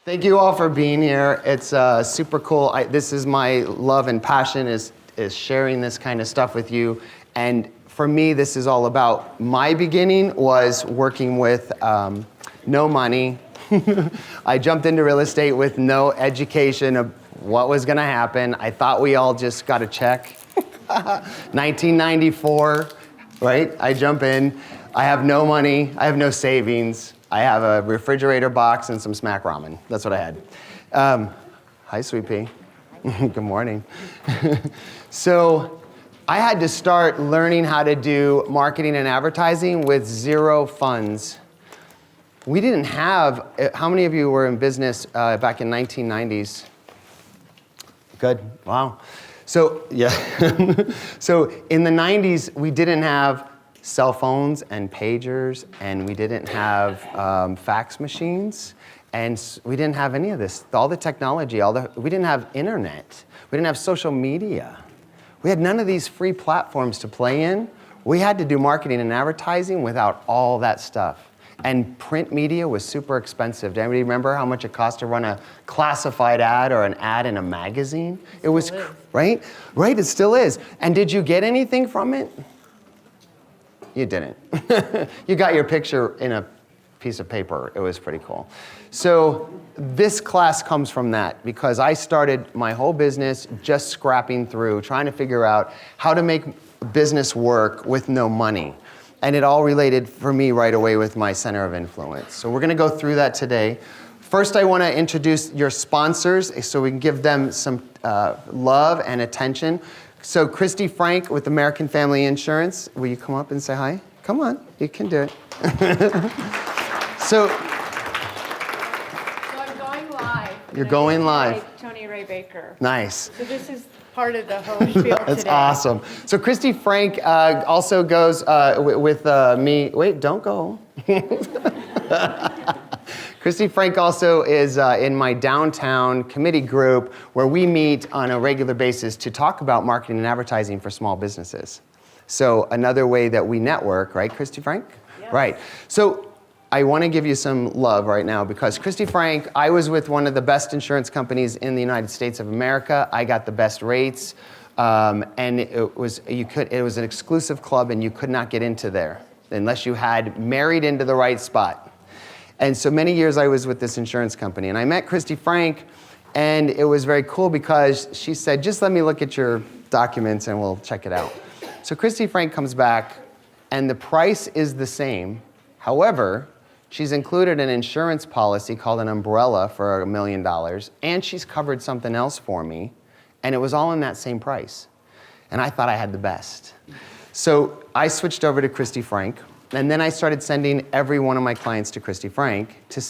Thank you all for being here. It's super cool. This is my love and passion is sharing this kind of stuff with you. And for me, this is all about my beginning was working with no money. I jumped into real estate with no education of what was gonna happen. I thought we all just got a check. 1994, right? I jump in, I have no money, I have no savings. I have a refrigerator box and some smack ramen. That's what I had. Hi, Sweet Pea. Good morning. So I had to start learning how to do marketing and advertising with zero funds. We didn't have, how many of you were in business back in 1990s? Good, wow. So, yeah. So in the 90s, we didn't have cell phones and pagers, and we didn't have fax machines, and we didn't have any of this. All the technology, we didn't have internet. We didn't have social media. We had none of these free platforms to play in. We had to do marketing and advertising without all that stuff. And print media was super expensive. Do anybody remember how much it cost to run a classified ad or an ad in a magazine? It was, right? Right, it still is. And did you get anything from it? You didn't. You got your picture in a piece of paper. It was pretty cool. So this class comes from that because I started my whole business just scrapping through, trying to figure out how to make business work with no money. And it all related for me right away with my center of influence. So we're gonna go through that today. First, I wanna introduce your sponsors so we can give them some love and attention. So Christy Frank with American Family Insurance. Will you come up and say hi? Come on, you can do it. So I'm going live. You're going live. Tony Ray Baker. Nice. So this is part of the whole spiel today. That's awesome. So Christy Frank also goes with me. Wait, don't go. Christy Frank also is in my downtown committee group where we meet on a regular basis to talk about marketing and advertising for small businesses. So another way that we network, right, Christy Frank? Yes. Right. So I want to give you some love right now because Christy Frank, I was with one of the best insurance companies in the United States of America. I got the best rates, and it was an exclusive club, and you could not get into there unless you had married into the right spot. And so many years I was with this insurance company, and I met Christy Frank, and it was very cool because she said, just let me look at your documents and we'll check it out. So Christy Frank comes back, and the price is the same. However, she's included an insurance policy called an umbrella for $1 million, and she's covered something else for me, and it was all in that same price. And I thought I had the best. So I switched over to Christy Frank, and then I started sending every one of my clients to Christy Frank to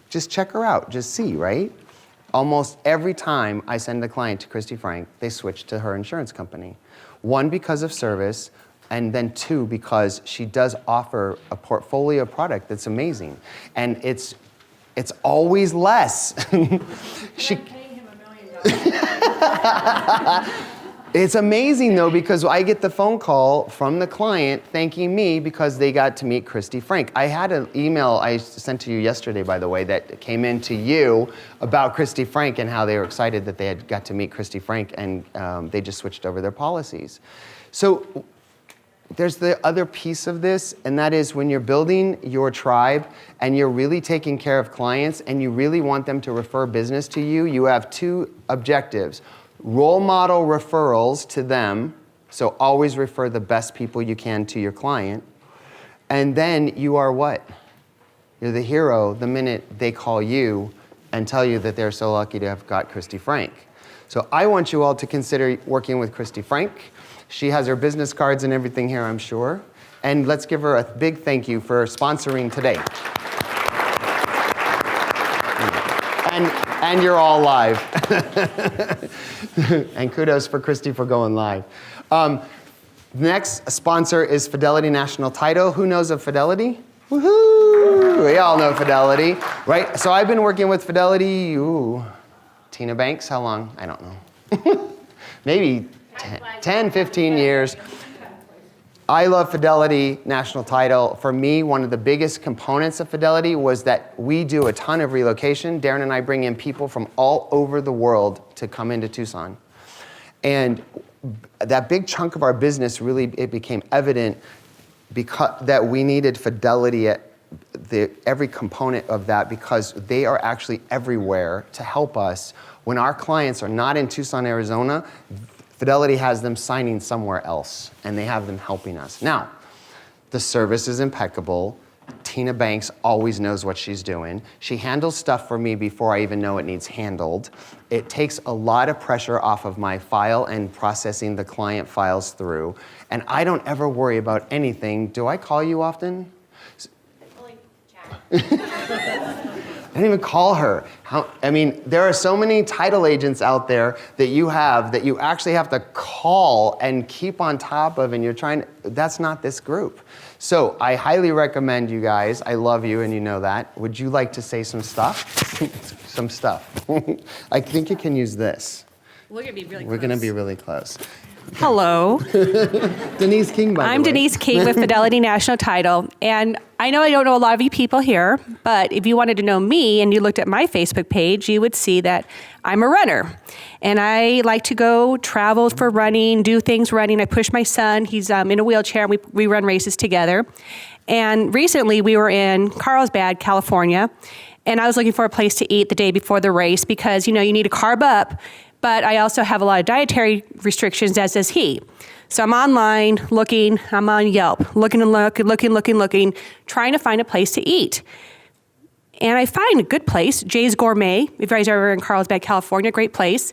just check her out, just see, right? Almost every time I send a client to Christy Frank, they switch to her insurance company. One, because of service, and then two, because she does offer a portfolio product that's amazing. And it's always less. She paying him $1 million. It's amazing though, because I get the phone call from the client thanking me because they got to meet Christy Frank. I had an email I sent to you yesterday, by the way, that came in to you about Christy Frank and how they were excited that they had got to meet Christy Frank, and they just switched over their policies. So there's the other piece of this, and that is when you're building your tribe and you're really taking care of clients and you really want them to refer business to you, you have two objectives. Role model referrals to them, so always refer the best people you can to your client. And then you are what? You're the hero the minute they call you and tell you that they're so lucky to have got Christy Frank. So I want you all to consider working with Christy Frank. She has her business cards and everything here, I'm sure. And let's give her a big thank you for sponsoring today. And you're all live. And kudos for Christy for going live. Next sponsor is Fidelity National Title. Who knows of Fidelity? Woohoo! We all know Fidelity, right? So I've been working with Fidelity, Tina Banks, how long? I don't know. Maybe 10, 15 years. I love Fidelity National Title. For me, one of the biggest components of Fidelity was that we do a ton of relocation. Darren and I bring in people from all over the world to come into Tucson. And that big chunk of our business really, it became evident because that we needed Fidelity at every component of that, because they are actually everywhere to help us. When our clients are not in Tucson, Arizona, Fidelity has them signing somewhere else, and they have them helping us. Now, the service is impeccable. Tina Banks always knows what she's doing. She handles stuff for me before I even know it needs handled. It takes a lot of pressure off of my file and processing the client files through, and I don't ever worry about anything. Do I call you often? I didn't even call her. There are so many title agents out there that you actually have to call and keep on top of, and that's not this group. So I highly recommend you guys. I love you, and you know that. Would you like to say some stuff? Some stuff. I think you can use this. We're going to be really close. We're going to be really close. Hello. Denise King, by the way. I'm Denise King with Fidelity National Title. And I know I don't know a lot of you people here, but if you wanted to know me and you looked at my Facebook page, you would see that I'm a runner. And I like to go travel for running, do things running. I push my son. He's in a wheelchair, and we run races together. And recently we were in Carlsbad, California, and I was looking for a place to eat the day before the race because, you need to carb up. But I also have a lot of dietary restrictions, as does he. So I'm online looking, I'm on Yelp, looking, trying to find a place to eat. And I find a good place, Jay's Gourmet, if you guys are ever in Carlsbad, California, great place.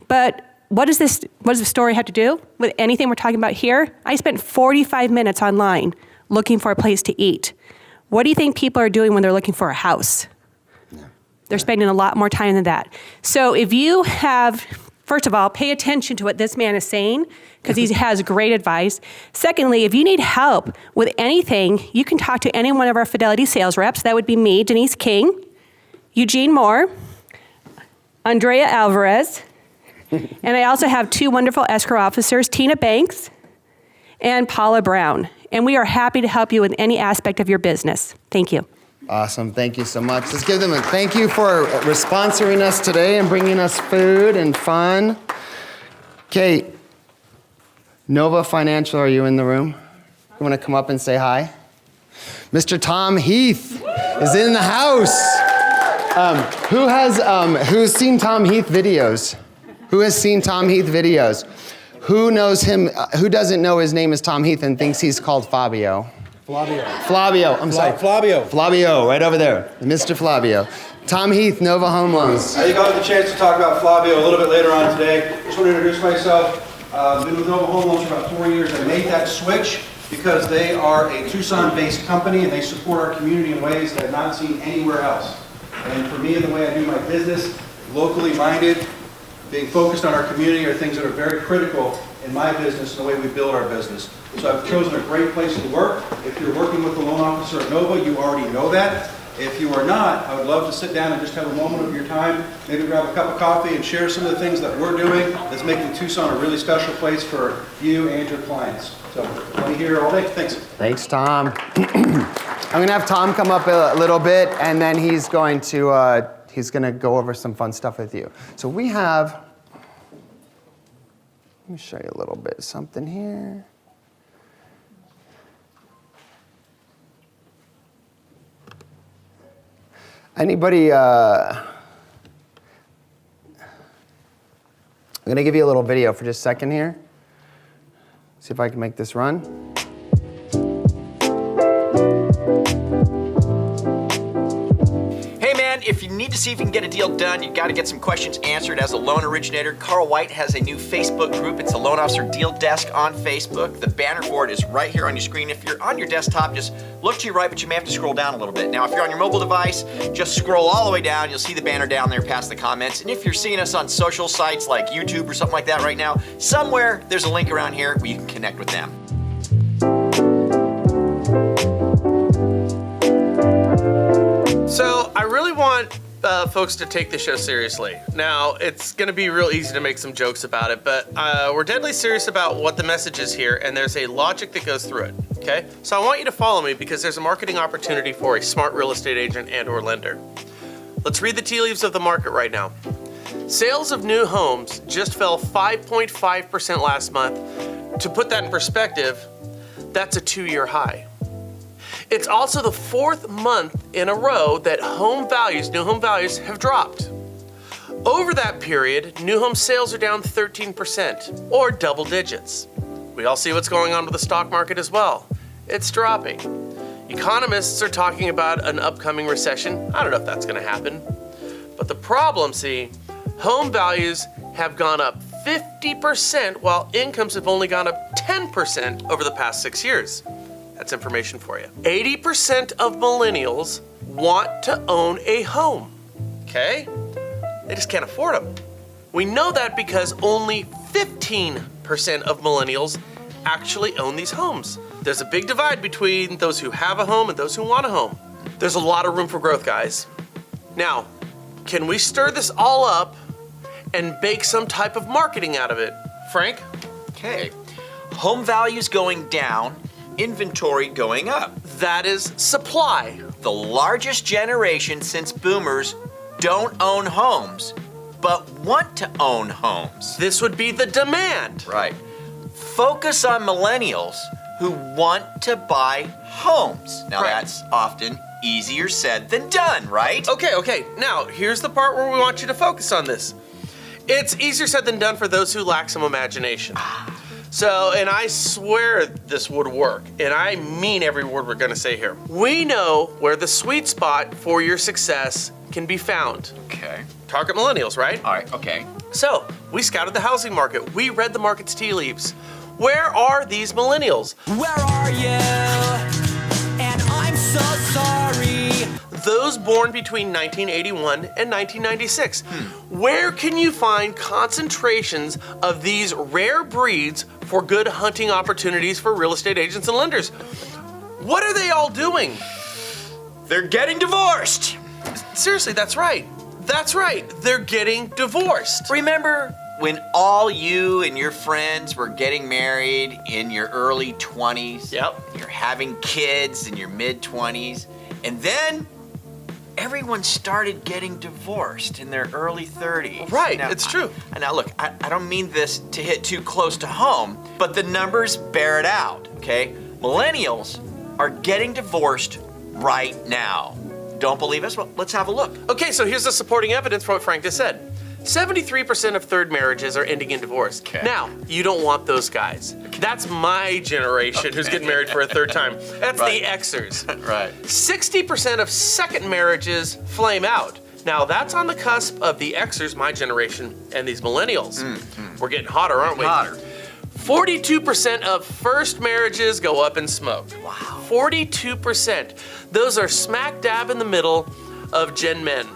But what does the story have to do with anything we're talking about here? I spent 45 minutes online looking for a place to eat. What do you think people are doing when they're looking for a house? They're spending a lot more time than that. So if you have, first of all, pay attention to what this man is saying, because he has great advice. Secondly, if you need help with anything, you can talk to any one of our Fidelity sales reps. That would be me, Denise King, Eugene Moore, Andrea Alvarez, and I also have two wonderful escrow officers, Tina Banks and Paula Brown. And we are happy to help you with any aspect of your business. Thank you. Awesome. Thank you so much. Let's give them a thank you for sponsoring us today and bringing us food and fun. Okay. Nova Financial, are you in the room? You want to come up and say hi? Mr. Tom Heath is in the house. Who's seen Tom Heath videos? Who has seen Tom Heath videos? Who knows him? Who doesn't know his name is Tom Heath and thinks he's called Fabio? Flavio. I'm sorry. Flavio, right over there. Mr. Flavio. Tom Heath, Nova Home Loans. I got the chance to talk about Flavio a little bit later on today. Just want to introduce myself. Been with Nova Home Loans for about 4 years. I made that switch because they are a Tucson-based company and they support our community in ways that I've not seen anywhere else. And for me and the way I do my business, locally minded, being focused on our community are things that are very critical in my business and the way we build our business. So I've chosen a great place to work. If you're working with the loan officer at Nova, you already know that. If you are not, I would love to sit down and just have a moment of your time, maybe grab a cup of coffee and share some of the things that we're doing that's making Tucson a really special place for you and your clients. So I'll be here all day. Thanks. Thanks, Tom. I'm going to have Tom come up a little bit, and then he's going to go over some fun stuff with you. So we have, let me show you a little bit something here. Anybody, I'm going to give you a little video for just a second here. See if I can make this run. If you need to see if you can get a deal done, you got to get some questions answered as a loan originator. Carl White has a new Facebook group. It's a Loan Officer Deal Desk on Facebook. The banner for it is right here on your screen. If you're on your desktop, just look to your right, but you may have to scroll down a little bit. Now, if you're on your mobile device, just scroll all the way down. You'll see the banner down there past the comments. And if you're seeing us on social sites like YouTube or something like that right now, somewhere there's a link around here where you can connect with them. So I really want folks to take the show seriously. Now, it's going to be real easy to make some jokes about it, but we're deadly serious about what the message is here, and there's a logic that goes through it, okay? So I want you to follow me because there's a marketing opportunity for a smart real estate agent and or lender. Let's read the tea leaves of the market right now. Sales of new homes just fell 5.5% last month. To put that in perspective, that's a 2-year high. It's also the 4th month in a row that new home values have dropped. Over that period, new home sales are down 13%, or double digits. We all see what's going on with the stock market as well. It's dropping. Economists are talking about an upcoming recession. I don't know if that's going to happen. But the problem, home values have gone up 50% while incomes have only gone up 10% over the past 6 years. That's information for you. 80% of millennials want to own a home, okay? They just can't afford them. We know that because only 15% of millennials actually own these homes. There's a big divide between those who have a home and those who want a home. There's a lot of room for growth, guys. Now, can we stir this all up and bake some type of marketing out of it? Frank? Okay. Home values going down, inventory going up. That is supply. The largest generation since boomers don't own homes, but want to own homes. This would be the demand. Right. Focus on millennials who want to buy homes. Now Right. that's often easier said than done, right? Okay. Now, here's the part where we want you to focus on this. It's easier said than done for those who lack some imagination. So, and I swear this would work, and I mean every word we're gonna say here. We know where the sweet spot for your success can be found. Okay. Target millennials, right? All right, okay. So, we scouted the housing market. We read the market's tea leaves. Where are these millennials? Where are you? And I'm so sorry. Those born between 1981 and 1996. Where can you find concentrations of these rare breeds for good hunting opportunities for real estate agents and lenders? What are they all doing? They're getting divorced. Seriously, that's right. That's right. They're getting divorced. Remember when all you and your friends were getting married in your early 20s? Yep. You're having kids in your mid-20s, and then everyone started getting divorced in their early 30s. Right, Now, it's true. Now look, I don't mean this to hit too close to home, but the numbers bear it out, okay? Millennials are getting divorced right now. Don't believe us? Well, let's have a look. Okay, so here's the supporting evidence for what Frank just said. 73% of third marriages are ending in divorce. Okay. Now, you don't want those guys. That's my generation who's getting married for a third time. That's Right. the Xers. Right. 60% of second marriages flame out. Now, that's on the cusp of the Xers, my generation, and these millennials. We're getting hotter, aren't we? Hotter. 42% of first marriages go up in smoke. Wow. 42%. Those are smack dab in the middle of Gen Men.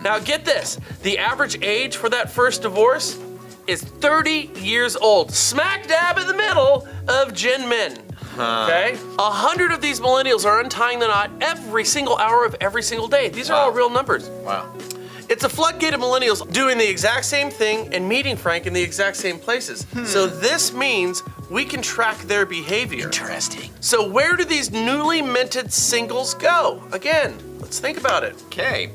Now get this, the average age for that first divorce is 30 years old. Smack dab in the middle of Gen Men. Okay? 100 of these millennials are untying the knot every single hour of every single day. These are all real numbers. Wow. It's a floodgate of millennials doing the exact same thing and meeting Frank in the exact same places. So this means we can track their behavior. Interesting. So where do these newly minted singles go? Again, let's think about it. Okay.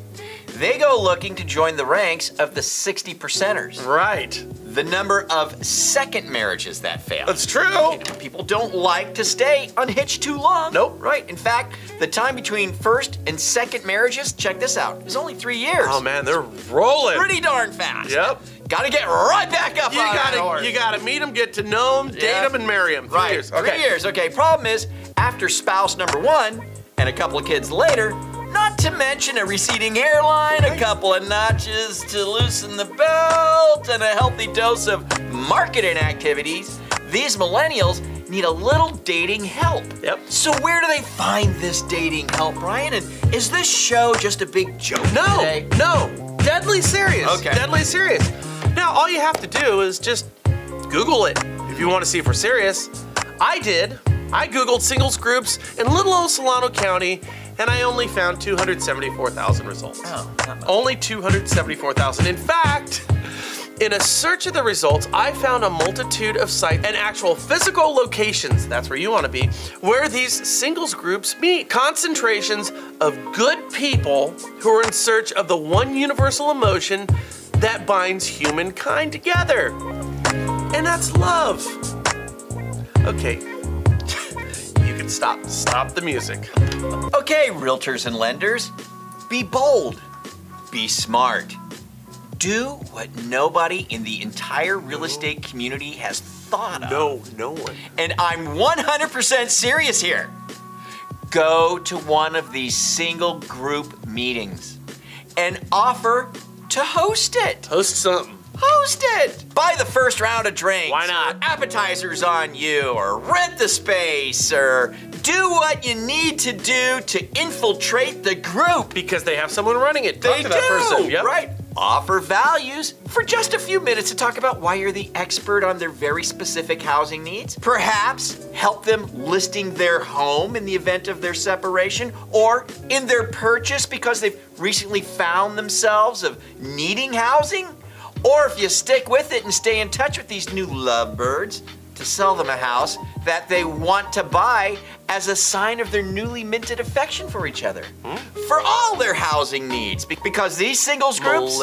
They go looking to join the ranks of the 60%ers. Right. The number of second marriages that fail. That's true. People don't like to stay unhitched too long. Nope. Right. In fact, the time between first and second marriages, check this out, is only 3 years. Oh man, they're rolling. Pretty darn fast. Yep. Gotta get right back up You on that horse. gotta meet them, get to know them, date Yeah. them, and marry them. 3 Right. years. 3 years. Okay. Problem is, after spouse number 1 and a couple of kids later, not to mention a receding hairline, a couple of notches to loosen the belt, and a healthy dose of marketing activities, these millennials need a little dating help. Yep. So where do they find this dating help, Brian? And is this show just a big joke today? No, deadly serious. Okay. Deadly serious. Now, all you have to do is just Google it if you want to see if we're serious. I did. I Googled singles groups in little old Solano County, and I only found 274,000 results. Oh, not much. Only 274,000. In fact, in a search of the results, I found a multitude of sites and actual physical locations, that's where you want to be, where these singles groups meet. Concentrations of good people who are in search of the one universal emotion that binds humankind together. And that's love. Okay, you can stop the music. Okay, realtors and lenders, be bold, be smart. Do what nobody in the entire real estate community has thought of. No one. And I'm 100% serious here. Go to one of these single group meetings and offer to host it. Host something. Host it! Buy the first round of drinks. Why not? Or appetizers on you, or rent the space, or do what you need to do to infiltrate the group. Because they have someone running it. Talk They to do, that person. Yep. right? Offer values for just a few minutes to talk about why you're the expert on their very specific housing needs. Perhaps help them listing their home in the event of their separation, or in their purchase because they've recently found themselves of needing housing. Or if you stick with it and stay in touch with these new lovebirds, to sell them a house that they want to buy as a sign of their newly minted affection for each other. For all their housing needs. Because these singles groups,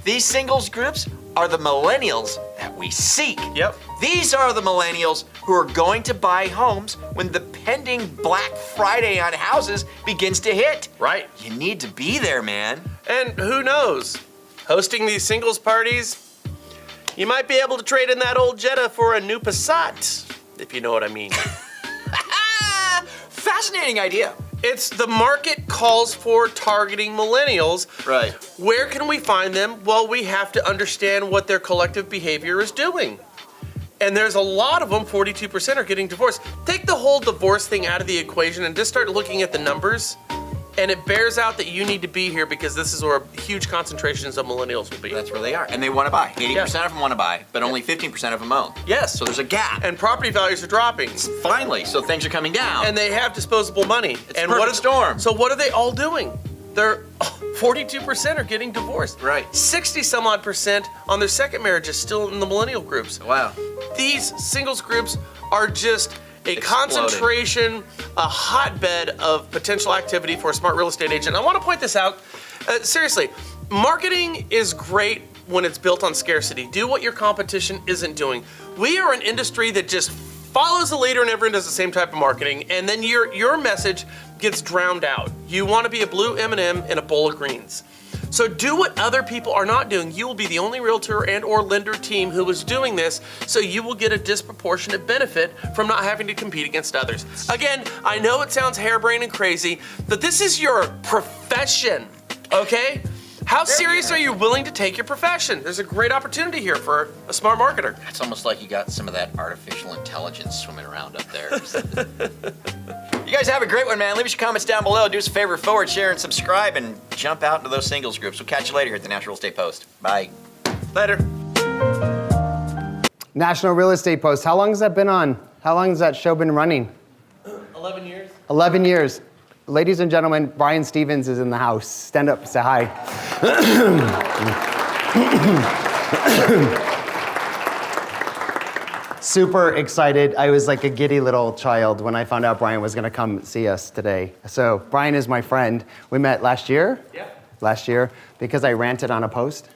these singles groups are the millennials that we seek. Yep. These are the millennials who are going to buy homes when the pending Black Friday on houses begins to hit. Right. You need to be there, man. And who knows? Hosting these singles parties, you might be able to trade in that old Jetta for a new Passat, if you know what I mean. Fascinating idea. It's the market calls for targeting millennials. Right. Where can we find them? Well, we have to understand what their collective behavior is doing. And there's a lot of them, 42% are getting divorced. Take the whole divorce thing out of the equation and just start looking at the numbers. And it bears out that you need to be here because this is where huge concentrations of millennials will be. That's where they are. And they want to buy. 80% of them want to buy, but only 15% of them own. Yes. So there's a gap. And property values are dropping. Finally, so things are coming down. And they have disposable money. It's and a perfect what is storm. So what are they all doing? They're 42% are getting divorced. Right. 60 some odd percent on their second marriage is still in the millennial groups. Wow. These singles groups are just a Exploding. concentration, a hotbed of potential activity for a smart real estate agent. I want to point this out. Seriously, marketing is great when it's built on scarcity. Do what your competition isn't doing. We are an industry that just follows the leader and everyone does the same type of marketing, and then your message gets drowned out. You want to be a blue M&M in a bowl of greens. So do what other people are not doing. You will be the only realtor and or lender team who is doing this, so you will get a disproportionate benefit from not having to compete against others. Again, I know it sounds harebrained and crazy, but this is your profession, okay? How serious are you willing to take your profession? There's a great opportunity here for a smart marketer. It's almost like you got some of that artificial intelligence swimming around up there. You guys have a great one, man. Leave us your comments down below. Do us a favor, forward, share, and subscribe, and jump out into those singles groups. We'll catch you later here at the National Real Estate Post. Bye. Later. National Real Estate Post. How long has that been on? How long has that show been running? 11 years. 11 years. Ladies and gentlemen, Brian Stevens is in the house. Stand up, say hi. Super excited. I was like a giddy little child when I found out Brian was going to come see us today. So Brian is my friend. We met last year. Yeah. Last year because I ranted on a post.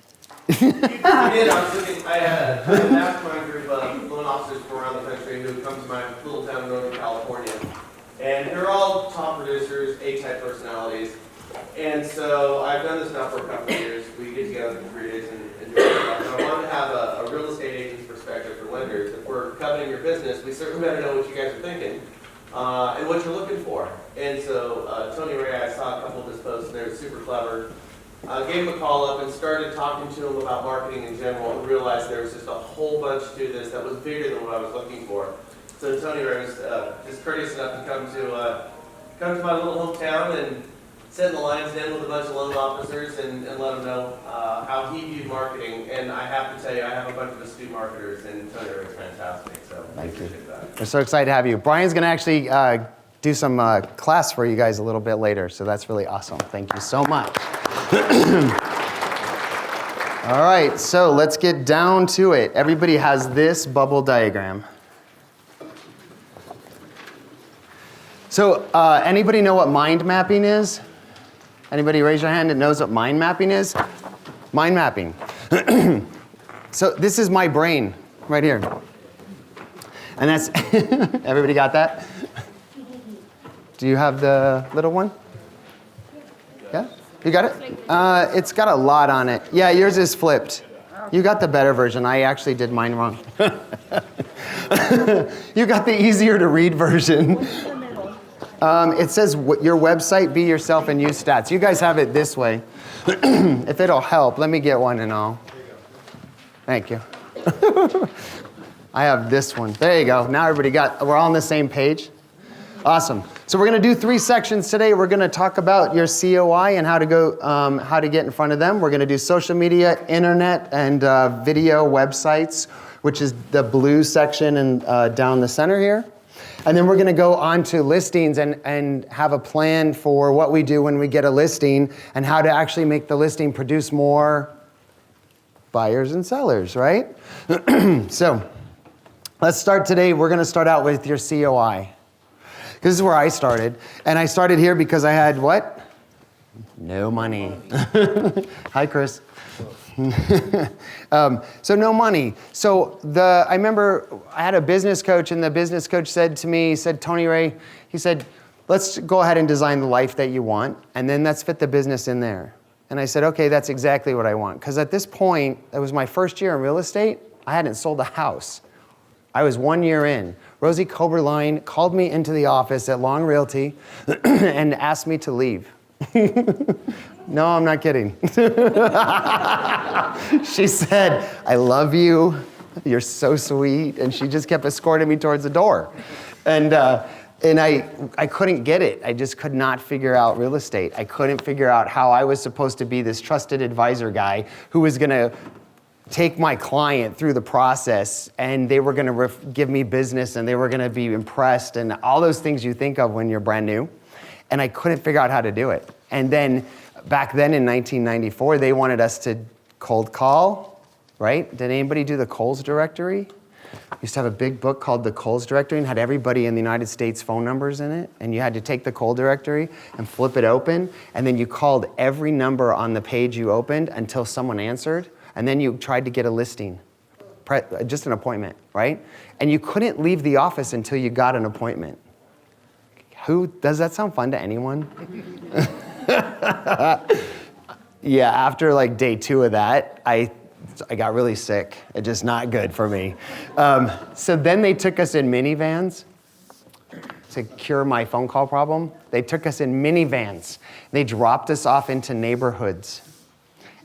I had a mastermind group of loan officers from around the country who come to my little town in Northern California. And they're all top producers, A-type personalities. And so I've done this now for a couple of years. We get together for 3 days and do stuff. And I wanted to have a real estate agent's perspective for lenders. If we're coveting your business, we certainly better know what you guys are thinking and what you're looking for. And so Tony Ray, I saw a couple of his posts and they were super clever. Gave him a call up and started talking to him about marketing in general and realized there was just a whole bunch to this that was bigger than what I was looking for. So Tony Ray was just courteous enough to come to my little hometown and sit in the lion's den with a bunch of loan officers and let them know how he viewed marketing. And I have to tell you, I have a bunch of astute marketers and Tony Ray was fantastic. So Thank you. appreciate that. We're so excited to have you. Brian's going to actually do some class for you guys a little bit later. So that's really awesome. Thank you so much. All right, so let's get down to it. Everybody has this bubble diagram. So anybody know what mind mapping is? Anybody raise your hand that knows what mind mapping is? Mind mapping. So this is my brain right here. And that's, everybody got that? Do you have the little one? Yeah? You got it? It's got a lot on it. Yeah, yours is flipped. You got the better version. I actually did mine wrong. You got the easier to read version. It says your website, be yourself, and use stats. You guys have it this way. If it'll help, let me get one and all. Thank you. I have this one. There you go. Now we're all on the same page. Awesome. So we're going to do 3 sections today. We're going to talk about your COI and how to get in front of them. We're going to do social media, internet, and video websites, which is the blue section and down the center here. And then we're going to go on to listings and have a plan for what we do when we get a listing and how to actually make the listing produce more buyers and sellers, right? So let's start today. We're going to start out with your COI. This is where I started. And I started here because I had what? No money. Hi, Chris. So no money. So I remember I had a business coach, and the business coach said to me, he said, Tony Ray, he said, let's go ahead and design the life that you want, and then let's fit the business in there. And I said, okay, that's exactly what I want. Because at this point, it was my first year in real estate. I hadn't sold a house. I was 1 year in. Rosie Koberline called me into the office at Long Realty and asked me to leave. No, I'm not kidding. She said, I love you. You're so sweet. And she just kept escorting me towards the door. And I couldn't get it. I just could not figure out real estate. I couldn't figure out how I was supposed to be this trusted advisor guy who was going to take my client through the process, and they were going to give me business, and they were going to be impressed, and all those things you think of when you're brand new. And I couldn't figure out how to do it. And then back then in 1994, they wanted us to cold call, right? Did anybody do the Coles directory? We used to have a big book called the Coles directory and had everybody in the United States phone numbers in it. And you had to take the Coles directory and flip it open. And then you called every number on the page you opened until someone answered. And then you tried to get a listing, just an appointment, right? And you couldn't leave the office until you got an appointment. Does that sound fun to anyone? Yeah, after like day 2 of that, I got really sick. It's just not good for me. So then they took us in minivans to cure my phone call problem. They took us in minivans. They dropped us off into neighborhoods.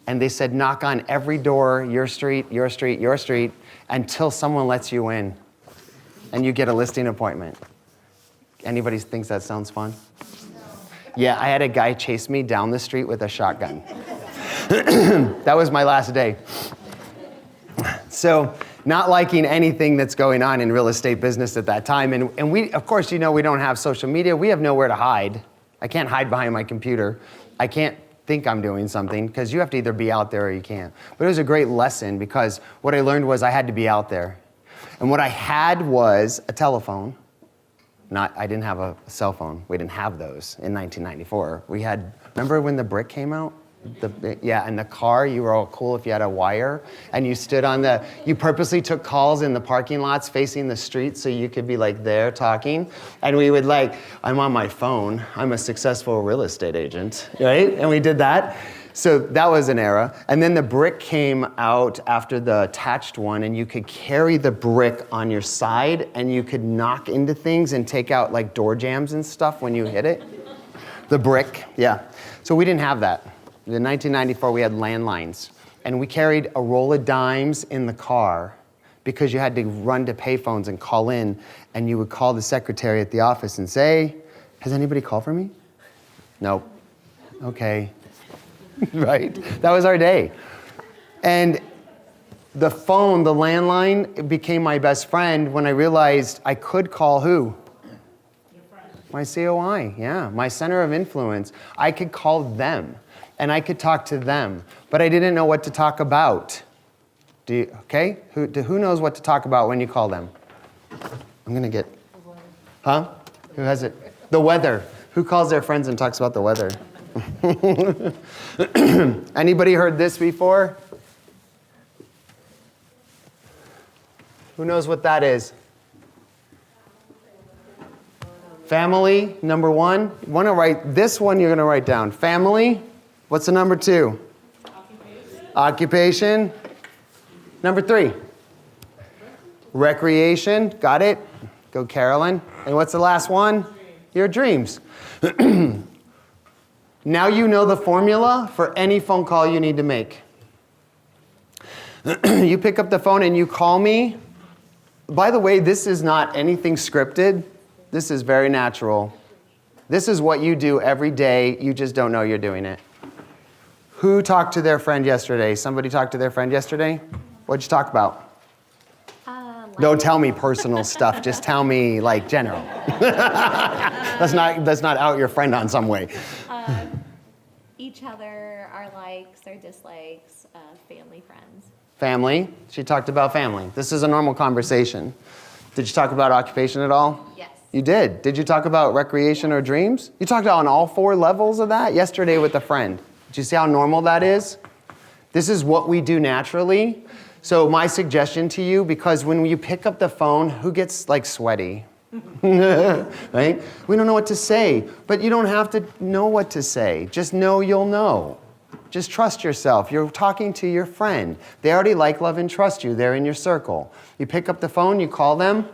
And they said, knock on every door, your street, your street, your street, until someone lets you in and you get a listing appointment. Anybody thinks that sounds fun? Yeah, I had a guy chase me down the street with a shotgun. That was my last day. So not liking anything that's going on in real estate business at that time. And we, of course, we don't have social media. We have nowhere to hide. I can't hide behind my computer. I can't think I'm doing something, because you have to either be out there or you can't. But it was a great lesson, because what I learned was I had to be out there. And what I had was a telephone. I didn't have a cell phone. We didn't have those in 1994. We had, remember when the brick came out? And the car, you were all cool if you had a wire, and you stood you purposely took calls in the parking lots facing the street so you could be like there talking, and we would I'm on my phone, I'm a successful real estate agent, right? And we did that. So that was an era. And then the brick came out after the attached one, and you could carry the brick on your side, and you could knock into things and take out like door jambs and stuff when you hit it. The brick, yeah. So we didn't have that. In 1994, we had landlines, and we carried a roll of dimes in the car because you had to run to payphones and call in, and you would call the secretary at the office and say, has anybody called for me? Nope. Okay. Right? That was our day. And the phone, the landline, became my best friend when I realized I could call who? My COI, yeah. My center of influence. I could call them and I could talk to them, but I didn't know what to talk about. Okay? Who knows what to talk about when you call them? I'm gonna get, huh? Who has it? The weather. Who calls their friends and talks about the weather? Anybody heard this before? Who knows what that is? Family, number one. You want to write this one, you're going to write down. Family. What's the number two? Occupation. Number three. Recreation. Got it? Go, Carolyn. And what's the last one? Your dreams. Now you know the formula for any phone call you need to make. You pick up the phone and you call me. By the way, this is not anything scripted. This is very natural. This is what you do every day. You just don't know you're doing it. Who talked to their friend yesterday? Somebody talked to their friend yesterday? What'd you talk about? Don't tell me personal stuff. Just tell me like general. Let's not out your friend on some way. Each other, our likes, our dislikes, family, friends. Family. She talked about family. This is a normal conversation. Did you talk about occupation at all? Yes. You did. Did you talk about recreation or dreams? You talked on all 4 levels of that yesterday with a friend. Did you see how normal that is? This is what we do naturally. So my suggestion to you, because when you pick up the phone, who gets like sweaty? Right? We don't know what to say, but you don't have to know what to say. Just know you'll know. Just trust yourself. You're talking to your friend. They already like, love, and trust you. They're in your circle. You pick up the phone, you call them.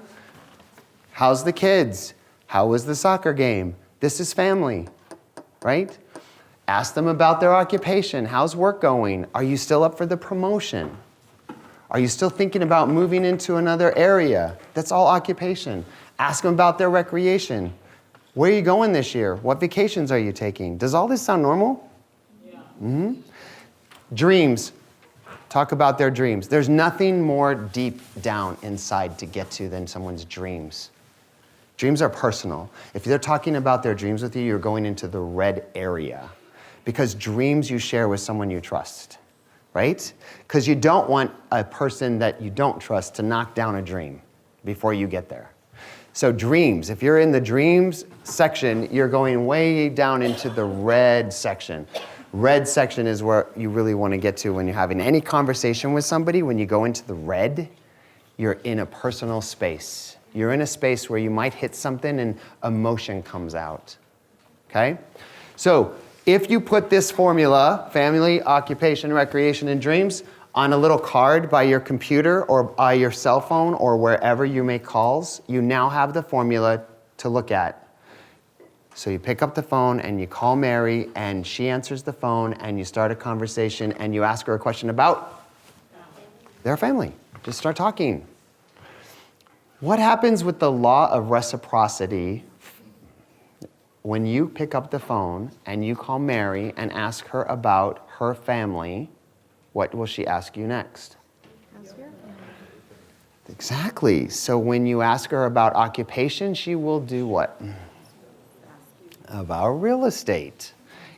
How's the kids? How was the soccer game? This is family, right? Ask them about their occupation. How's work going? Are you still up for the promotion? Are you still thinking about moving into another area? That's all occupation. Ask them about their recreation. Where are you going this year? What vacations are you taking? Does all this sound normal? Mm-hmm. Dreams. Talk about their dreams. There's nothing more deep down inside to get to than someone's dreams. Dreams are personal. If they're talking about their dreams with you, you're going into the red area. Because dreams you share with someone you trust, right? Because you don't want a person that you don't trust to knock down a dream before you get there. So dreams, if you're in the dreams section, you're going way down into the red section. Red section is where you really want to get to when you're having any conversation with somebody. When you go into the red, you're in a personal space. You're in a space where you might hit something and emotion comes out, okay? So if you put this formula, family, occupation, recreation, and dreams, on a little card by your computer or by your cell phone or wherever you make calls, you now have the formula to look at. So you pick up the phone and you call Mary and she answers the phone and you start a conversation and you ask her a question about their family. Just start talking. What happens with the law of reciprocity when you pick up the phone and you call Mary and ask her about her family? What will she ask you next? Exactly. So when you ask her about occupation, she will do what? About real estate.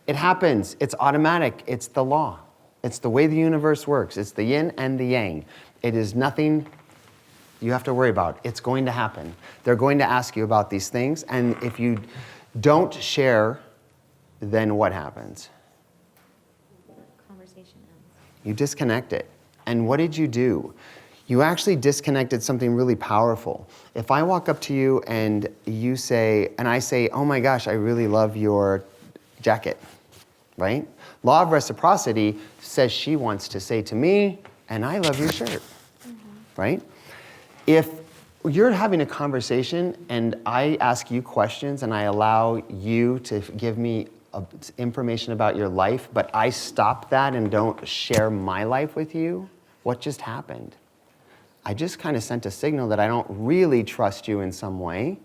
It happens. It's automatic. It's the law. It's the way the universe works. It's the yin and the yang. It is nothing you have to worry about. It's going to happen. They're going to ask you about these things, and if you don't share, then what happens? Conversation ends. You disconnect it. And what did you do? You actually disconnected something really powerful. If I walk up to you and you say, and I say, oh my gosh, I really love your jacket, right? Law of reciprocity says she wants to say to me, and I love your shirt, right? If you're having a conversation and I ask you questions and I allow you to give me information about your life, but I stop that and don't share my life with you, what just happened? I just kind of sent a signal that I don't really trust you in some way,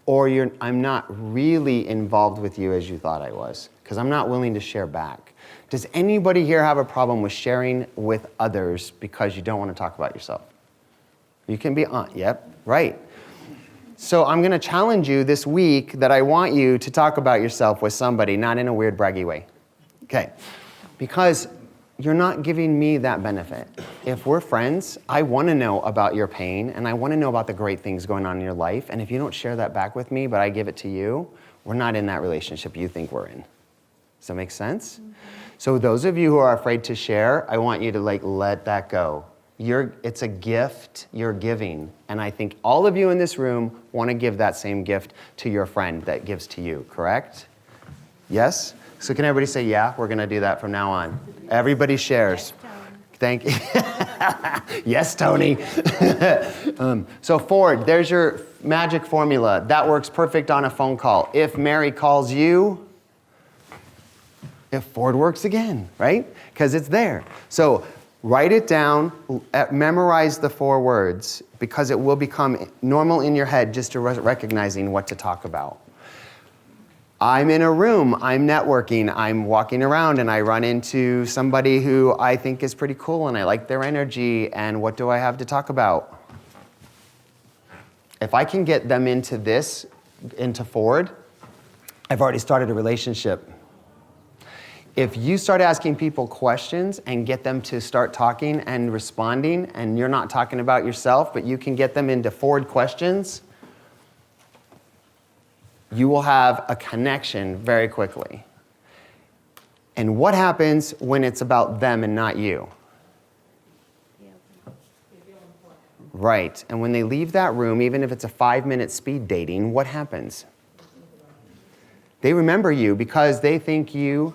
or I'm not really involved with you as you thought I was, because I'm not willing to share back. Does anybody here have a problem with sharing with others because you don't want to talk about yourself? You can be on, yep, right. So I'm going to challenge you this week that I want you to talk about yourself with somebody, not in a weird braggy way. Okay. Because you're not giving me that benefit. If we're friends, I want to know about your pain and I want to know about the great things going on in your life. And if you don't share that back with me, but I give it to you, we're not in that relationship you think we're in. Does that make sense? Mm-hmm. So those of you who are afraid to share, I want you to let that go. It's a gift you're giving. And I think all of you in this room want to give that same gift to your friend that gives to you, correct? Yes? So can everybody say, yeah, we're going to do that from now on. Everybody shares. Thank you. Yes, Tony. So Ford, there's your magic formula. That works perfect on a phone call. If Mary calls you, if Ford works again, right? Because it's there. So write it down, memorize the 4 words, because it will become normal in your head just to recognizing what to talk about. I'm in a room, I'm networking, I'm walking around and I run into somebody who I think is pretty cool and I like their energy, and what do I have to talk about? If I can get them into Ford, I've already started a relationship. If you start asking people questions and get them to start talking and responding, and you're not talking about yourself, but you can get them into Ford questions, you will have a connection very quickly. And what happens when it's about them and not you? Right. And when they leave that room, even if it's a 5-minute speed dating, what happens? They remember you because they think you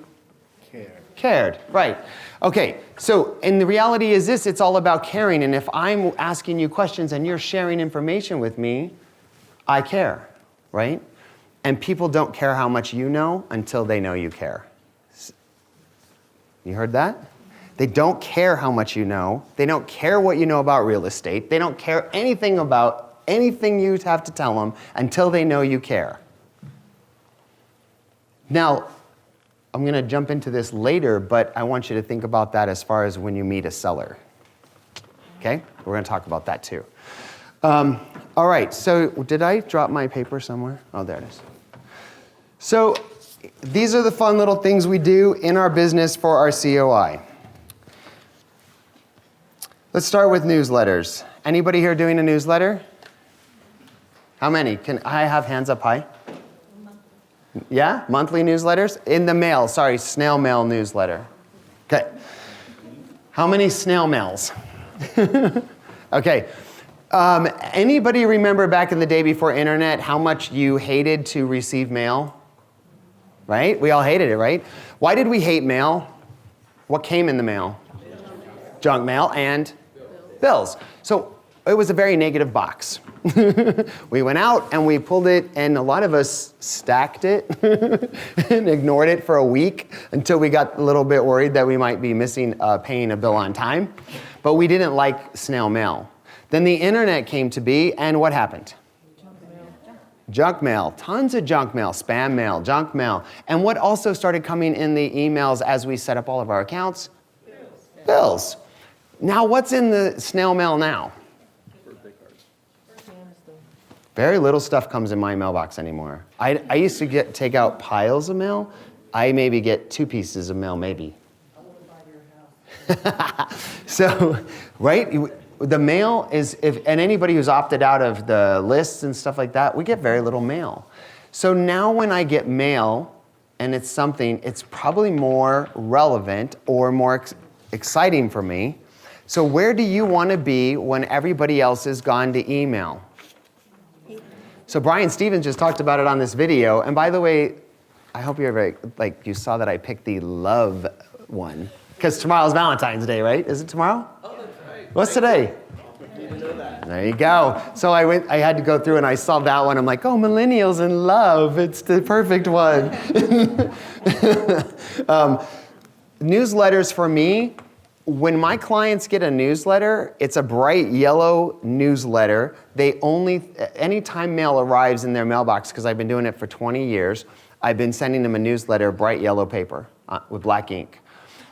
cared. Right. Okay. So, and the reality is this, it's all about caring. And if I'm asking you questions and you're sharing information with me, I care, right? And people don't care how much you know until they know you care. You heard that? They don't care how much you know. They don't care what you know about real estate. They don't care anything about anything you have to tell them until they know you care. Now, I'm going to jump into this later, but I want you to think about that as far as when you meet a seller. Okay? We're going to talk about that too. All right, so did I drop my paper somewhere? Oh, there it is. So these are the fun little things we do in our business for our COI. Let's start with newsletters. Anybody here doing a newsletter? How many? Can I have hands up high? Yeah? Monthly newsletters? In the mail, sorry, snail mail newsletter. Okay. How many snail mails? Okay. Anybody remember back in the day before internet how much you hated to receive mail? Right? We all hated it, right? Why did we hate mail? What came in the mail? Junk mail and bills. So it was a very negative box. We went out and we pulled it, and a lot of us stacked it and ignored it for a week until we got a little bit worried that we might be missing paying a bill on time. But we didn't like snail mail. Then the internet came to be, and what happened? Junk mail, tons of junk mail, spam mail, junk mail. And what also started coming in the emails as we set up all of our accounts? Bills. Now, what's in the snail mail now? Very little stuff comes in my mailbox anymore. I used to take out piles of mail. I maybe get 2 pieces of mail, maybe. So, right? The mail is, and anybody who's opted out of the lists and stuff like that, we get very little mail. So now when I get mail and it's something, it's probably more relevant or more exciting for me. So where do you want to be when everybody else has gone to email? So Brian Stevens just talked about it on this video. And by the way, I hope you're very, you saw that I picked the love one. Because tomorrow's Valentine's Day, right? Is it tomorrow? What's today? There you go. So I had to go through and I saw that one. I'm like, oh, millennials in love. It's the perfect one. Newsletters for me, when my clients get a newsletter, it's a bright yellow newsletter. Anytime mail arrives in their mailbox, because I've been doing it for 20 years, I've been sending them a newsletter, bright yellow paper with black ink.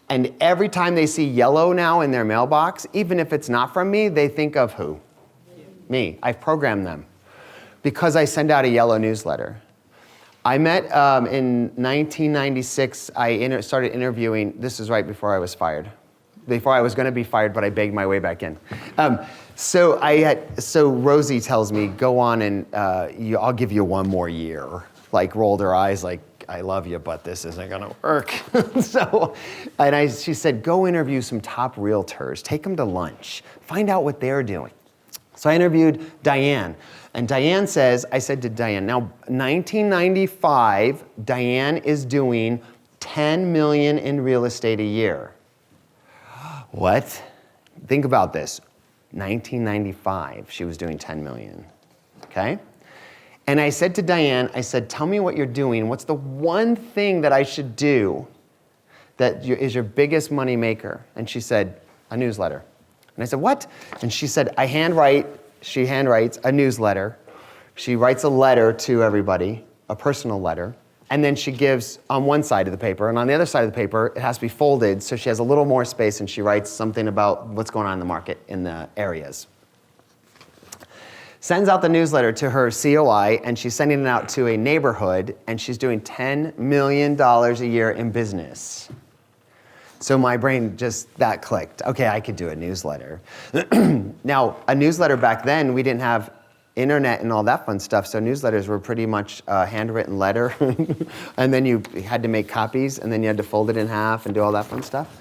And every time they see yellow now in their mailbox, even if it's not from me, they think of who? Me. I've programmed them. Because I send out a yellow newsletter. I met in 1996, I started interviewing, this is right before I was fired. Before I was gonna be fired, but I begged my way back in. So Rosie tells me, go on and I'll give you one more year. Like rolled her eyes like, I love you, but this isn't gonna work. She said, go interview some top realtors, take them to lunch, find out what they're doing. So I interviewed Diane. And Diane says, I said to Diane, now 1995, Diane is doing 10 million in real estate a year. What? Think about this. 1995, she was doing 10 million, okay? And I said to Diane, I said, tell me what you're doing. What's the one thing that I should do that is your biggest money maker? And she said, a newsletter. And I said, what? And she said, she handwrites a newsletter. She writes a letter to everybody, a personal letter. And then she gives on one side of the paper, and on the other side of the paper, it has to be folded, so she has a little more space, and she writes something about what's going on in the market in the areas. Sends out the newsletter to her COI, and she's sending it out to a neighborhood, and she's doing $10 million a year in business. So my brain that clicked. Okay, I could do a newsletter. Now, a newsletter back then, we didn't have internet and all that fun stuff, so newsletters were pretty much a handwritten letter, and then you had to make copies, and then you had to fold it in half and do all that fun stuff.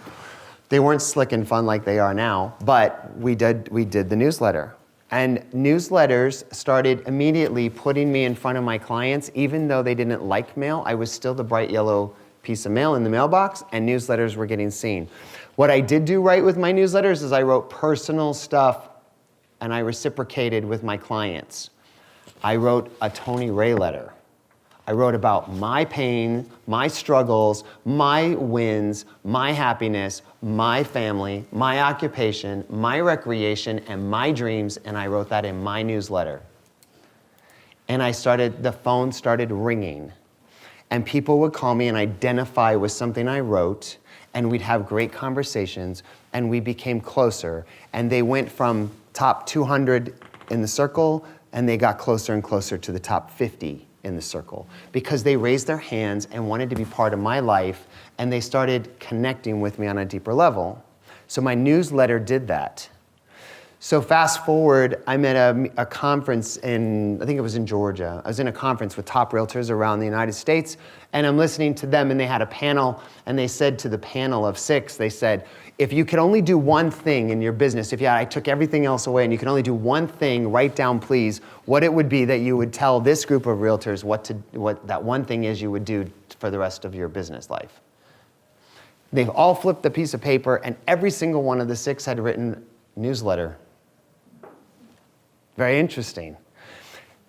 They weren't slick and fun like they are now, but we did the newsletter. And newsletters started immediately putting me in front of my clients, even though they didn't like mail. I was still the bright yellow piece of mail in the mailbox, and newsletters were getting seen. What I did do right with my newsletters is I wrote personal stuff, and I reciprocated with my clients. I wrote a Tony Ray letter. I wrote about my pain, my struggles, my wins, my happiness, my family, my occupation, my recreation, and my dreams, and I wrote that in my newsletter. And the phone started ringing. And people would call me and identify with something I wrote, and we'd have great conversations, and we became closer. And they went from top 200 in the circle, and they got closer and closer to the top 50 in the circle because they raised their hands and wanted to be part of my life, and they started connecting with me on a deeper level. So my newsletter did that. So fast forward, I'm at a conference I think it was in Georgia. I was in a conference with top realtors around the United States, and I'm listening to them, and they had a panel, and they said to the panel of 6, they said, if you could only do one thing in your business, I took everything else away and you can only do one thing, write down please what it would be that you would tell this group of realtors what that one thing is you would do for the rest of your business life. They've all flipped a piece of paper, and every single one of the 6 had written newsletter. Very interesting.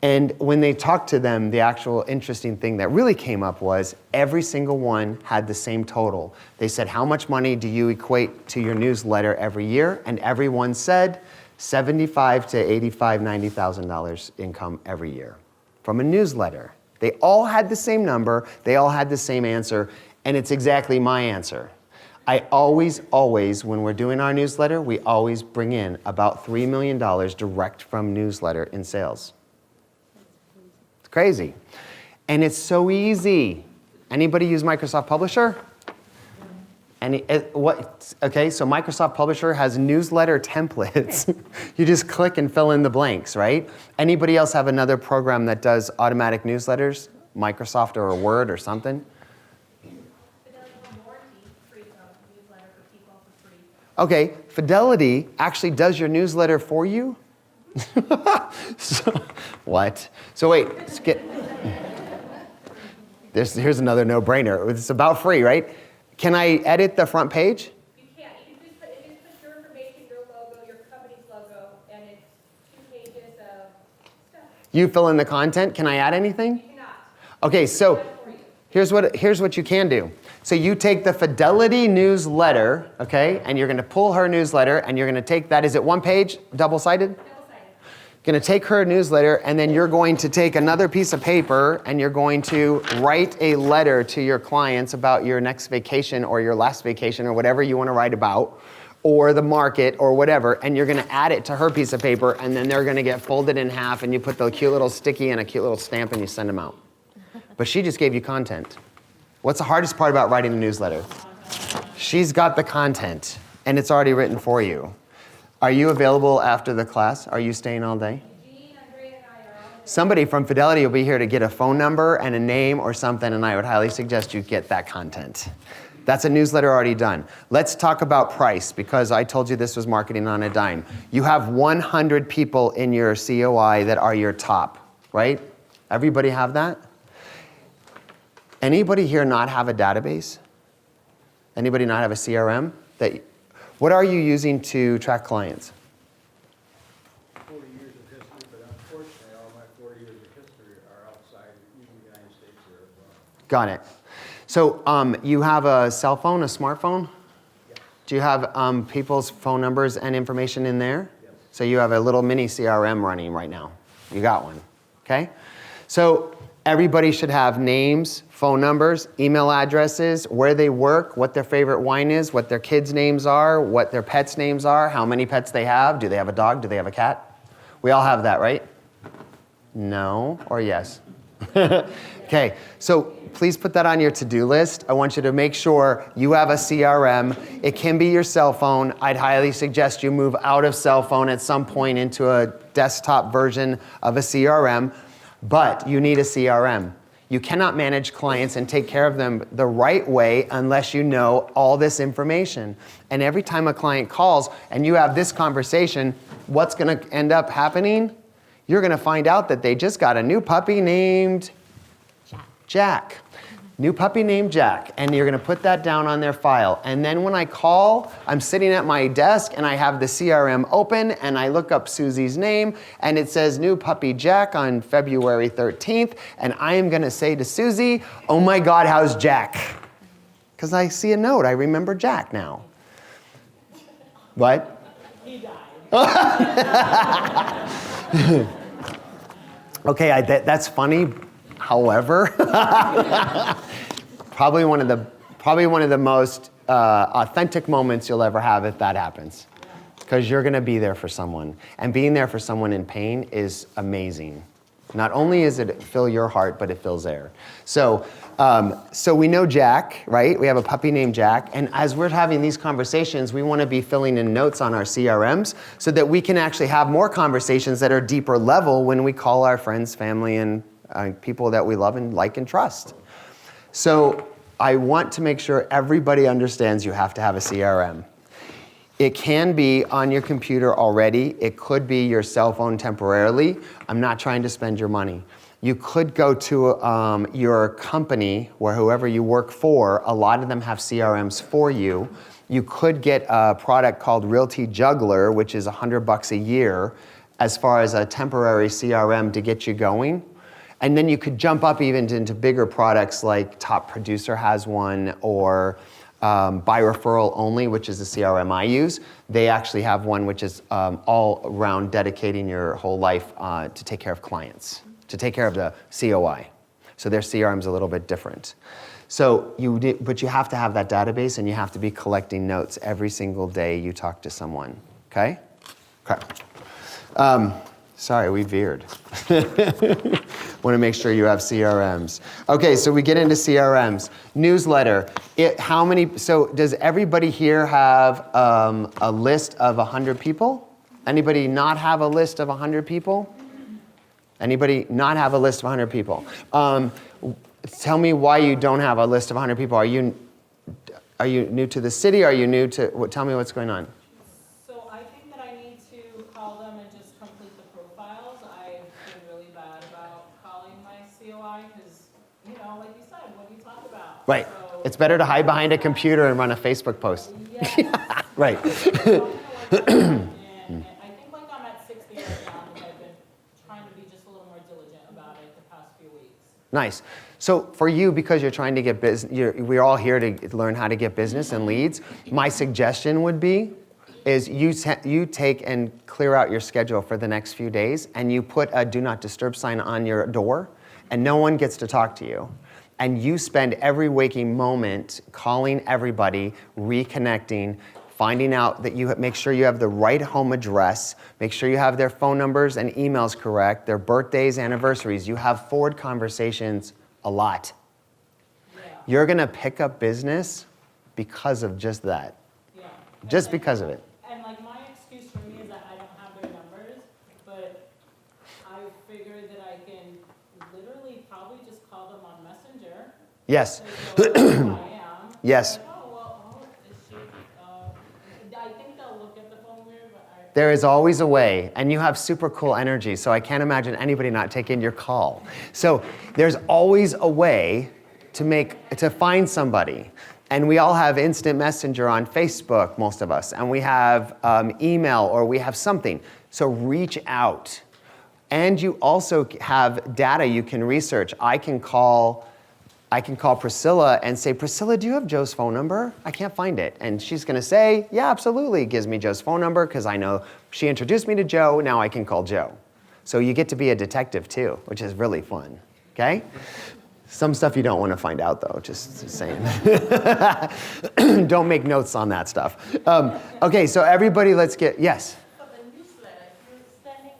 And when they talked to them, the actual interesting thing that really came up was every single one had the same total. They said, how much money do you equate to your newsletter every year? And everyone said $75,000 to $85,000, $90,000 income every year from a newsletter. They all had the same number. They all had the same answer. And it's exactly my answer. I always, when we're doing our newsletter, we always bring in about $3 million direct from newsletter in sales. It's crazy. And it's so easy. Anybody use Microsoft Publisher? Okay, so Microsoft Publisher has newsletter templates. You just click and fill in the blanks, right? Anybody else have another program that does automatic newsletters? Microsoft or Word or something? Okay, Fidelity actually does your newsletter for you? What? So wait, here's another no-brainer. It's about free, right? Can I edit the front page? You can't. You can just put your information, your logo, your company's logo, and it's 2 pages of stuff. You fill in the content. Can I add anything? You cannot. Okay, so here's what you can do. So you take the Fidelity newsletter, okay, and you're going to pull her newsletter, and you're going to take that. Is it one page, double-sided? Double-sided. Going to take her newsletter, and then you're going to take another piece of paper, and you're going to write a letter to your clients about your next vacation or your last vacation or whatever you want to write about, or the market or whatever, and you're gonna add it to her piece of paper, and then they're gonna get folded in half, and you put the cute little sticky and a cute little stamp, and you send them out. But she just gave you content. What's the hardest part about writing a newsletter? She's got the content, and it's already written for you. Are you available after the class? Are you staying all day? Somebody from Fidelity will be here to get a phone number and a name or something, and I would highly suggest you get that content. That's a newsletter already done. Let's talk about price, because I told you this was marketing on a dime. You have 100 people in your COI that are your top, right? Everybody have that? Anybody here not have a database? Anybody not have a CRM? What are you using to track clients? 40 years of history, but unfortunately, all my 40 years of history are outside the United States here as well. Got it. So you have a cell phone, a smartphone? Yes. Do you have people's phone numbers and information in there? Yes. So you have a little mini CRM running right now. You got one, okay? So everybody should have names, phone numbers, email addresses, where they work, what their favorite wine is, what their kids' names are, what their pets' names are, how many pets they have. Do they have a dog? Do they have a cat? We all have that, right? No or yes? Okay, so please put that on your to-do list. I want you to make sure you have a CRM. It can be your cell phone. I'd highly suggest you move out of cell phone at some point into a desktop version of a CRM, but you need a CRM. You cannot manage clients and take care of them the right way unless you know all this information. And every time a client calls and you have this conversation, what's gonna end up happening? You're gonna find out that they just got a new puppy named Jack. New puppy named Jack, and you're gonna put that down on their file. And then when I call, I'm sitting at my desk and I have the CRM open and I look up Susie's name and it says new puppy Jack on February 13th, and I am gonna say to Susie, oh my God, how's Jack? Because I see a note, I remember Jack now. What? He died. Okay, that's funny. However, probably one of the most authentic moments you'll ever have if that happens, because you're going to be there for someone, and being there for someone in pain is amazing. Not only does it fill your heart, but it fills air. So we know Jack, right? We have a puppy named Jack, and as we're having these conversations, we want to be filling in notes on our CRMs so that we can actually have more conversations that are deeper level when we call our friends, family, and people that we love and like and trust. So I want to make sure everybody understands you have to have a CRM. It can be on your computer already. It could be your cell phone temporarily. I'm not trying to spend your money. You could go to your company, where whoever you work for, a lot of them have CRMs for you. You could get a product called Realty Juggler, which is $100 a year, as far as a temporary CRM to get you going. And then you could jump up even into bigger products like Top Producer has one, or By Referral Only, which is the CRM I use. They actually have one which is all around dedicating your whole life to take care of clients, to take care of the COI. So their CRM's a little bit different. So but you have to have that database, and you have to be collecting notes every single day you talk to someone, okay? Okay. Sorry, we veered. Want to make sure you have CRMs. Okay, so we get into CRMs. Newsletter. So does everybody here have a list of 100 people? Anybody not have a list of 100 people? Anybody not have a list of 100 people? Tell me why you don't have a list of 100 people. Are you new to the city? Are you new to, tell me what's going on. So I think that I need to call them and just complete the profiles. I've been really bad about calling my COI because, like you said, what do you talk about? Right. So, It's better to hide behind a computer and run a Facebook post. yes. Right. And I think like I'm at 60 right now, because I've been trying to be just a little more diligent about it the past few weeks. Nice. So for you, because you're trying to get business, we're all here to learn how to get business and leads. My suggestion would be, is you take and clear out your schedule for the next few days, and you put a do not disturb sign on your door, and no one gets to talk to you. And you spend every waking moment calling everybody, reconnecting, finding out that you make sure you have the right home address, make sure you have their phone numbers and emails correct, their birthdays, anniversaries. You have forward conversations a lot. Yeah. You're gonna pick up business because of just that. Yeah. Just because of it. And like my excuse for me is that I don't have their numbers, but I figured that I can literally probably just call them on Messenger. Yes. They know who I am. Yes. Like, oh, well, oh, is she, I think they'll look at the phone weird, but I. There is always a way, and you have super cool energy, so I can't imagine anybody not taking your call. So there's always a way to find somebody. And we all have instant messenger on Facebook, most of us, and we have email or we have something. So reach out. And you also have data you can research. I can call Priscilla and say, Priscilla, do you have Joe's phone number? I can't find it. And she's gonna say, yeah, absolutely. Gives me Joe's phone number because I know she introduced me to Joe, now I can call Joe. So you get to be a detective too, which is really fun, okay? Some stuff you don't want to find out though, just saying. Don't make notes on that stuff. Okay, so everybody let's get, yes? For the newsletter, if you're sending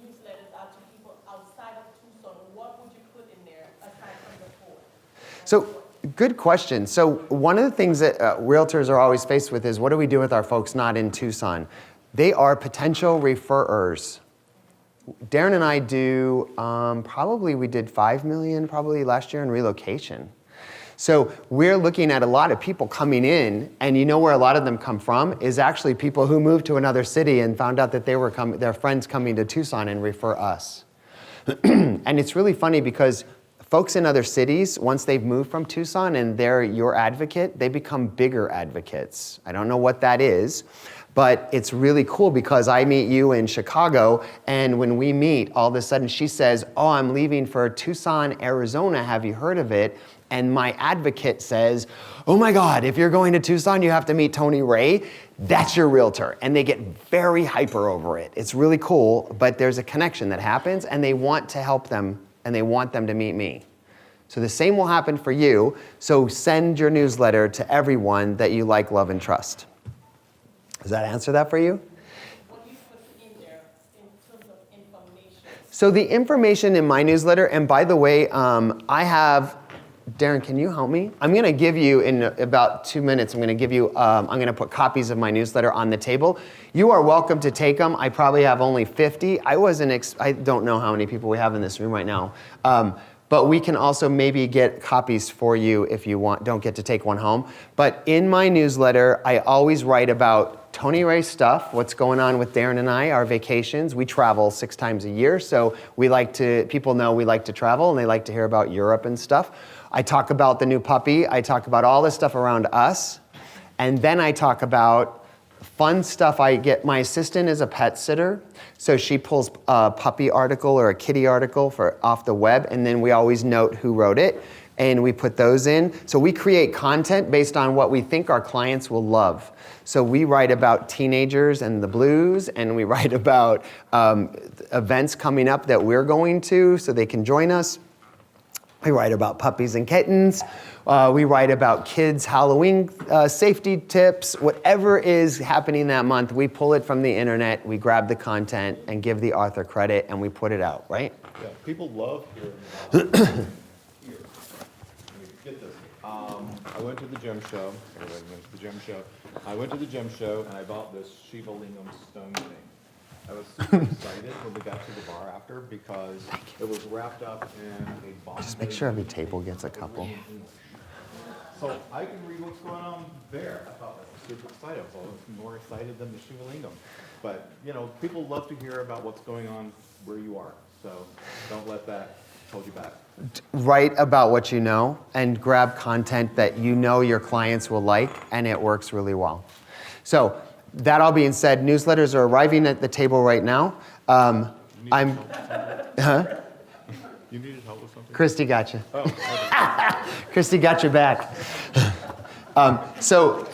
newsletters out to people outside of Tucson, what would you put in there aside from the four? So, good question. So, one of the things that realtors are always faced with is what do we do with our folks not in Tucson? They are potential referrers. Darren and I do, we did 5 million probably last year in relocation. So we're looking at a lot of people coming in, and you know where a lot of them come from is actually people who moved to another city and found out that their friends coming to Tucson and refer us. And it's really funny because folks in other cities, once they've moved from Tucson and they're your advocate, they become bigger advocates. I don't know what that is, but it's really cool because I meet you in Chicago, and when we meet, all of a sudden she says, oh, I'm leaving for Tucson, Arizona, have you heard of it? And my advocate says, oh my God, if you're going to Tucson, you have to meet Tony Ray. That's your realtor. And they get very hyper over it. It's really cool, but there's a connection that happens, and they want to help them, and they want them to meet me. So the same will happen for you. So send your newsletter to everyone that you like, love, and trust. Does that answer that for you? What do you put in there in terms of information? So the information in my newsletter, and by the way, I have, Darren, can you help me? I'm gonna give you, in about 2 minutes, I'm gonna put copies of my newsletter on the table. You are welcome to take them. I probably have only 50. I don't know how many people we have in this room right now. But we can also maybe get copies for you if you don't get to take one home. But in my newsletter, I always write about Tony Ray stuff, what's going on with Darren and I, our vacations. We travel 6 times a year, so people know we like to travel and they like to hear about Europe and stuff. I talk about the new puppy. I talk about all this stuff around us. And then I talk about fun stuff. My assistant is a pet sitter, so she pulls a puppy article or a kitty article off the web, and then we always note who wrote it, and we put those in. So we create content based on what we think our clients will love. So we write about teenagers and the blues, and we write about events coming up that we're going to so they can join us. We write about puppies and kittens. We write about kids' Halloween safety tips. Whatever is happening that month, we pull it from the internet, we grab the content and give the author credit, and we put it out, right? Yeah, people love hearing about here. Get this. I went to the gem show. Everybody went to the gem show. I went to the gem show and I bought this Shiva Lingam stone thing. I was super excited when we got to the bar after because it was wrapped up in a box. Just make sure every table gets a couple. So I can read what's going on there. I thought that was super excited. I was more excited than the Shiva Lingam. But, people love to hear about what's going on where you are. So don't let that hold you back. Write about what you know and grab content that you know your clients will like, and it works really well. So that all being said, newsletters are arriving at the table right now. You needed help with something? Christy got you. Oh, okay. Christy got your back. So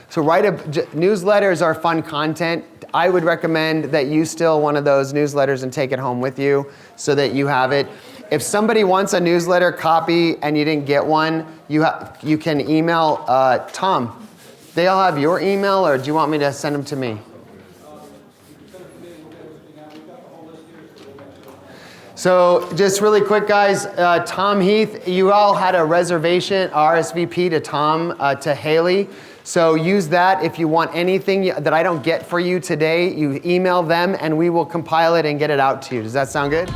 newsletters are fun content. I would recommend that you steal one of those newsletters and take it home with you so that you have it. If somebody wants a newsletter copy and you didn't get one, you can email Tom. They all have your email, or do you want me to send them to me? So just really quick, guys, Tom Heath, you all had a reservation, RSVP to Tom, to Haley. So use that if you want anything that I don't get for you today. You email them and we will compile it and get it out to you. Does that sound good?